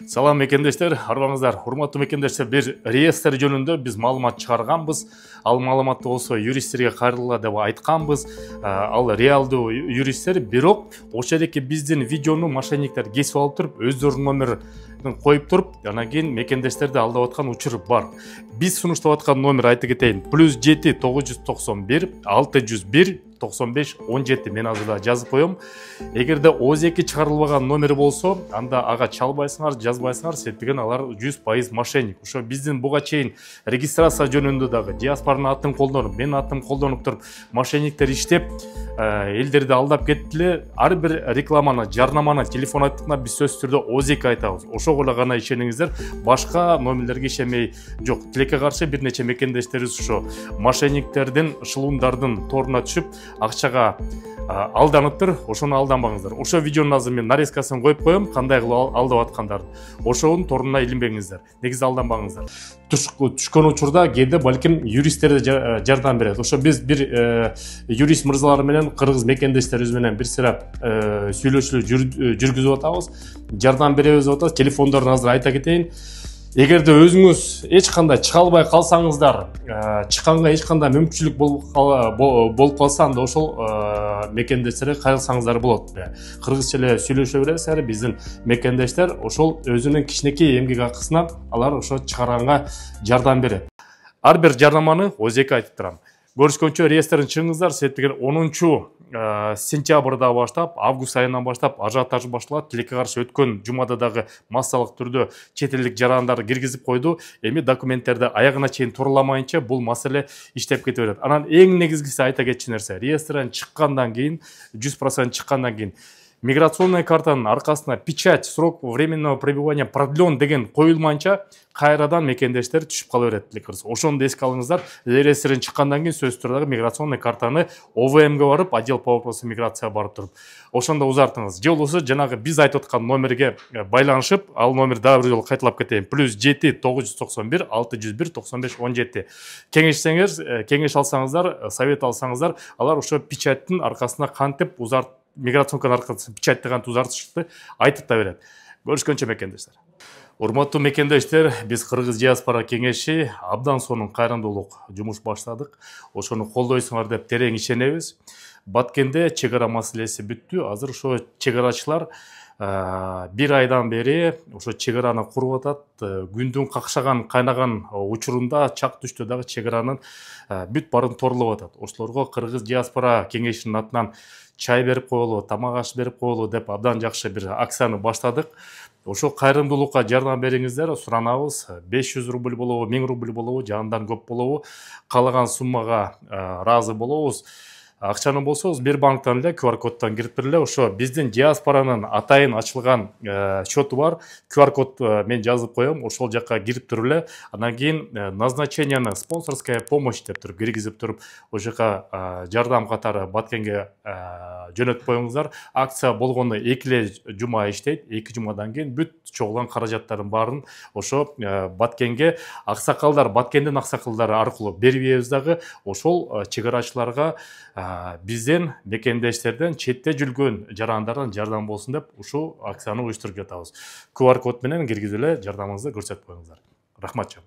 Салам мекендештер, арбаңыздар. Урматтуу мекендештер, бир реестр жөнүндө биз маалымат чыгарганбыз. Ал маалыматты болсо юристтерге кайрыла деп айтканбыз. Ал реалдуу юристтер, бирок ошол эки биздин видеону мошенниктер кесип алып туруп, өздөрүнүн номерин коюп туруп, анан кийин мекендештерди алдап аткан учур бар. Биз сунуштап аткан номер айтып кетейин. +7 991 601 95-17 мен азырда жазып коем. Эгерде ОЗ2 чыгарылбаган номер болсо, анда ага чалбайсыңар, жазбайсыңар, себептеген алар 100% мошенник. Ошо биздин буга чейин регистрация жөнүндө дагы диаспоранын атын колдонуп, менин атым колдонуп туруп, мошенниктер иштеп, элдерди алдап кеттиле. Ар бир рекламаны, жарнаманы, телефон аттыкна биз сөзсүз түрдө ОЗ2 айтабыз. Ошого эле гана ишениңиздер, башка номерлерге ишенбей жок. Тилекке каршы бир нече мекендештерибиз ошо мошенниктердин, шылуумдардын торуна түшүп, акчага алданыптыр, ошону алданбаңыздар. Ошо видеонун азыр мен нарезкасын коюп коем, кандай кылып алдап аткандарын. Ошонун торуна илинбеңиздер. Негизи алданбаңыздар. Түшкөн учурда кээде балким юристтер жардам берет. Ошо биз бир юрист мырзалар менен, кыргыз мекендештерибиз менен бир сыра сүйлөшүүлөр жүргүзүп атабыз. Жардам беребиз деп атабыз. Телефондорун азыр айта кетейин. Эгерде өзүңүз эч кандай чыга албай калсаңыздар, чыкканга эч кандай мүмкүнчүлүк болуп калса, анда ошол мекендештерге кайрылсаңыздар болот. Кыргызча эле сүйлөшө бересиздер, биздин мекендештер ошол өзүнүн кичинекей эмгек акысына алар ошо чыгарганга жардам берет. Ар бир жарнаманы ОЗ2 айтып турам. Көрүшкөнчө реестрин чыгыңыздар, себептеген 10-сентябрда баштап, август айынан баштап ажиотаж башталат. Тилекке каршы өткөн жумада дагы массалык түрдө чет элдик жарандар киргизип койду. Эми документтерди аягына чейин туруламайынча бул маселе иштеп кете берет. Анан эң негизгиси айта кетчү нерсе, реестрден чыккандан кийин, 100% чыккандан кийин миграционный картанын аркасына печать срок временного пребывания продлен деген коюлмайынча кайрадан мекендештер түшүп кала берет. Ошону да эске алыңыздар. Реестрден чыккандан кийин сөзсүз түрдө миграционный картаны ОВМге барып, отдел по вопросам миграция барып туруп, ошондо узартыңыз. Же болбосо жанагы биз айтып аткан номерге байланышып, ал номер дагы бир жолу кайталап кетейин. +7 991 601 95-17. Кеңеш алсаңыздар, совет алсаңыздар, алар ошо печаттын аркасына кантип миграционканын аркасына печатьти кантип узартышты айтып да берет. Көрүшкөнчө мекендештер. Урматтуу мекендештер, биз Кыргыз диаспора кеңеши абдан сонун кайрымдуулук жумуш баштадык. Ошону колдойсуңар деп терең ишенебиз. Баткенде чек ара маселеси бүттү. Азыр ошо чек арачылар бир айдан бери ошо чек араны куруп атат. Күндүн какшаган, кайнаган учурунда чак түштө дагы чек аранын бүт барын торлоп атат. Ошолорго Кыргыз диаспора кеңешинин атынан чай берип коелу, тамак аш берип коелу деп абдан жакшы бир акцияны баштадык. Ошо кайрымдуулукка жардам бериңиздер, суранабыз. 500 рубль болобу, 1000 рубль болобу, же андан көп болобу, каалаган суммага ыраазы болобуз. Акчаны болсо Сбербанктан эле QR коддон кирип эле ошо биздин диаспоранын атайын ачылган счету бар. QR код мен жазып коем, ошол жакка кирип туруп эле, анан кийин назначенияны спонсорская помощь деп туруп киргизип туруп, ошол жака жардам катары Баткенге жөнөтүп коюңуздар. Акция болгондо 2 жума иштейт. 2 жумадан кийин бүт чогулган каражаттардын баарын ошо Баткенге Баткендин аксакалдары аркылуу берип беребиз дагы. Ошол чек арачыларга бизден мекендештерден четте жүргөн жарандардан жардам болсун деп ушул акцияны уюштуруп жатабыз. QR код менен киргизип эле жардамыңызды көрсөтүп коюңуздар. Рахмат.